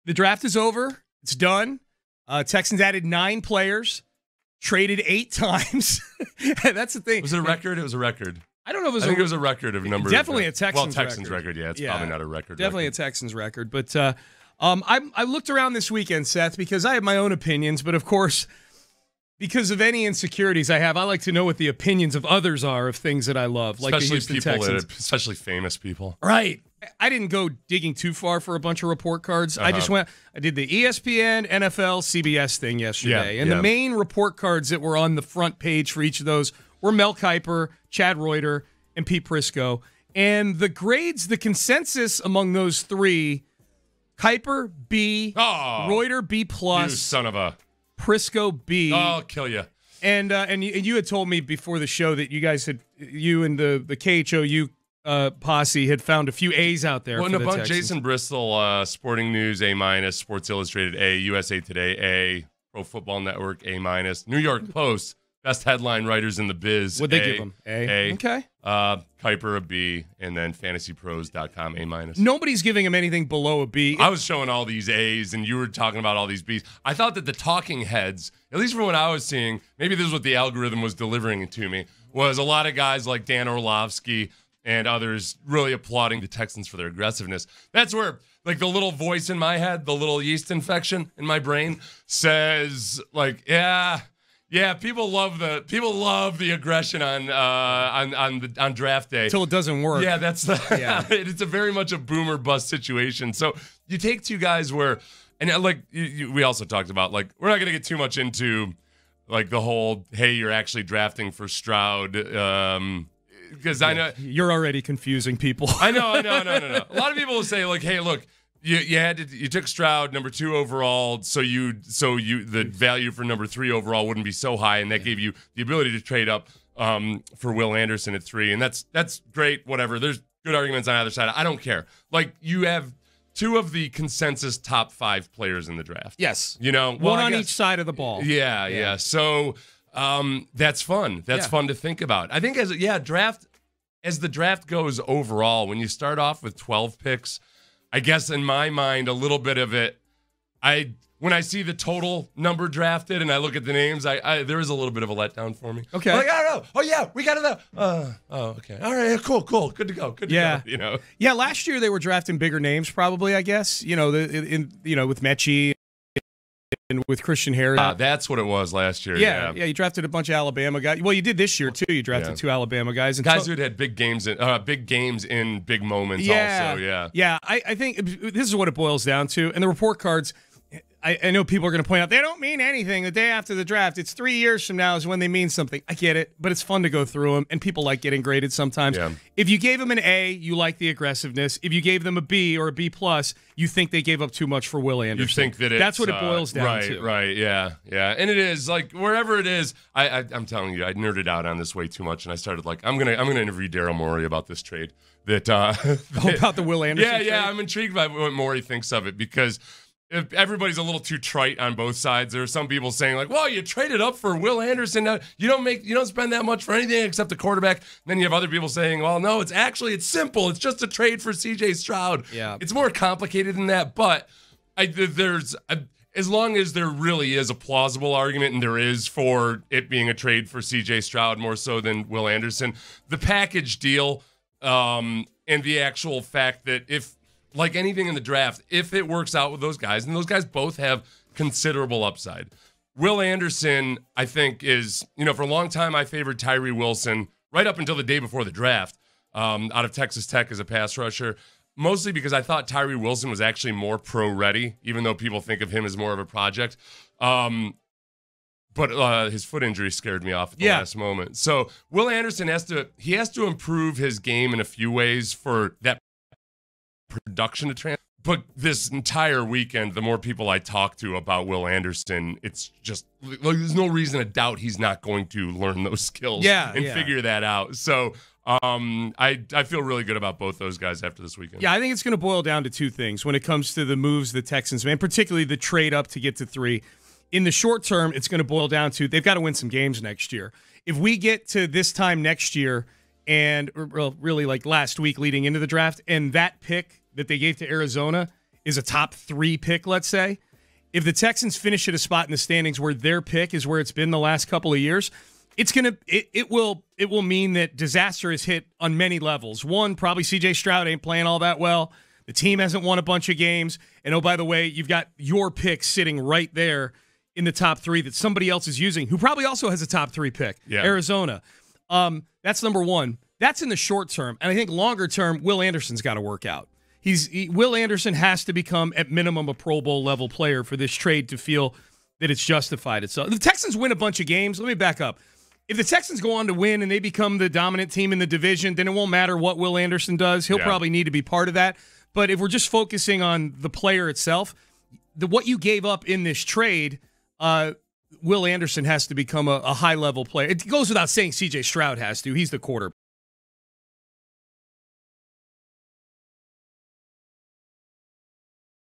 The draft is over. It's done. Texans added 9 players, traded 8 times. That's the thing. Was it a record? It was a record. I don't know if it was. I think it was a record of numbers. Definitely a Texans record. Well, Texans record. Yeah, it's probably not a record. Definitely a Texans record. But I looked around this weekend, Seth, because I have my own opinions. But of course, because of any insecurities I have, I like to know what the opinions of others are of things that I love, like especially the Houston Texans. Especially famous people. Right. I didn't go digging too far for a bunch of report cards. I just I did the ESPN, NFL, CBS thing yesterday. The main report cards that were on the front page for each of those were Mel Kiper, Chad Reuter, and Pete Prisco. And the grades, the consensus among those 3, Kiper, B, Reuter, B+. You son of a... Prisco, B. Oh, I'll kill you. And you had told me before the show that you guys you and the KHOU posse had found a few A's out there. Well, for the Texans. Jason Bristol, Sporting News, A-, Sports Illustrated, A, USA Today, A, Pro Football Network, A-, New York Post, best headline writers in the biz. What'd they give them? A. Okay. Kiper, a B, and then fantasypros.com, A-. Nobody's giving him anything below a B. I was showing all these A's, and you were talking about all these B's. I thought that the talking heads, at least from what I was seeing, maybe this is what the algorithm was delivering it to me, was a lot of guys like Dan Orlovsky and others really applauding the Texans for their aggressiveness. That's where, like, the little voice in my head, the little yeast infection in my brain says, like, yeah, people love the aggression on draft day until it doesn't work. Yeah, it's a very much a boomer bust situation. So you take 2 guys where, and like we also talked about, like, we're not going to get too much into like the whole, hey, you're actually drafting for Stroud. Because I know you're already confusing people. I know. A lot of people will say, like, hey, look, you took Stroud number 2 overall, so the value for number 3 overall wouldn't be so high, and that gave you the ability to trade up for Will Anderson at 3, and that's great. Whatever. There's good arguments on either side. I don't care. Like, you have 2 of the consensus top 5 players in the draft. Yes. You know, one on each side of the ball. Yeah. So that's fun. That's fun to think about. I think as the draft goes overall, when you start off with 12 picks, I guess in my mind, a little bit of it, when I see the total number drafted and I look at the names, there is a little bit of a letdown for me. Okay. I'm like, I don't know. Oh, yeah, we got it. Okay. All right, cool. Good to go. You know? Yeah, last year they were drafting bigger names probably, I guess. You know, with Mechie and with Christian Harris. That's what it was last year. Yeah, you drafted a bunch of Alabama guys. Well, you did this year, too. You drafted 2 Alabama guys. And guys who had big games in big moments also, Yeah, I think this is what it boils down to. And the report cards, I know people are going to point out, they don't mean anything the day after the draft. It's 3 years from now is when they mean something. I get it, but it's fun to go through them, and people like getting graded sometimes. Yeah. If you gave them an A, you like the aggressiveness. If you gave them a B or a B+, you think they gave up too much for Will Anderson. You think that that's what it boils down to. Right, yeah. And it is, like, wherever it is, I'm telling you, I nerded out on this way too much, and I started, like, I'm gonna interview Daryl Morey about this trade. About the Will Anderson trade? Yeah, I'm intrigued by what Morey thinks of it, because if everybody's a little too trite on both sides. There are some people saying, like, well, you traded up for Will Anderson. Now, you don't spend that much for anything except a quarterback. And then you have other people saying, well, no, it's simple. It's just a trade for C.J. Stroud. Yeah. It's more complicated than that. But as long as there really is a plausible argument, and there is for it being a trade for C.J. Stroud more so than Will Anderson, the package deal and the actual fact that if, like anything in the draft, if it works out with those guys, and those guys both have considerable upside. Will Anderson, I think, is, for a long time I favored Tyree Wilson right up until the day before the draft out of Texas Tech as a pass rusher, mostly because I thought Tyree Wilson was actually more pro-ready, even though people think of him as more of a project. But his foot injury scared me off at the last moment. So Will Anderson has to improve his game in a few ways for that production to transfer. But this entire weekend, the more people I talk to about Will Anderson, it's just like there's no reason to doubt he's not going to learn those skills and figure that out. So I feel really good about both those guys after this weekend. Yeah, I think it's going to boil down to 2 things when it comes to the moves the Texans made, particularly the trade up to get to 3. In the short term, it's going to boil down to they've got to win some games next year. If we get to this time next year, and really like last week leading into the draft, and that pick that they gave to Arizona is a top 3 pick, let's say, if the Texans finish at a spot in the standings where their pick is where it's been the last couple of years, it will mean that disaster is hit on many levels. One, probably C.J. Stroud ain't playing all that well. The team hasn't won a bunch of games. And oh, by the way, you've got your pick sitting right there in the top 3 that somebody else is using, who probably also has a top 3 pick, Arizona. That's number one. That's in the short term. And I think longer term, Will Anderson's got to work out. Will Anderson has to become, at minimum, a Pro Bowl level player for this trade to feel that it's justified itself. If the Texans win a bunch of games, let me back up. If the Texans go on to win and they become the dominant team in the division, then it won't matter what Will Anderson does. He'll probably need to be part of that. But if we're just focusing on the player itself, what you gave up in this trade, Will Anderson has to become a high-level player. It goes without saying C.J. Stroud has to. He's the quarterback.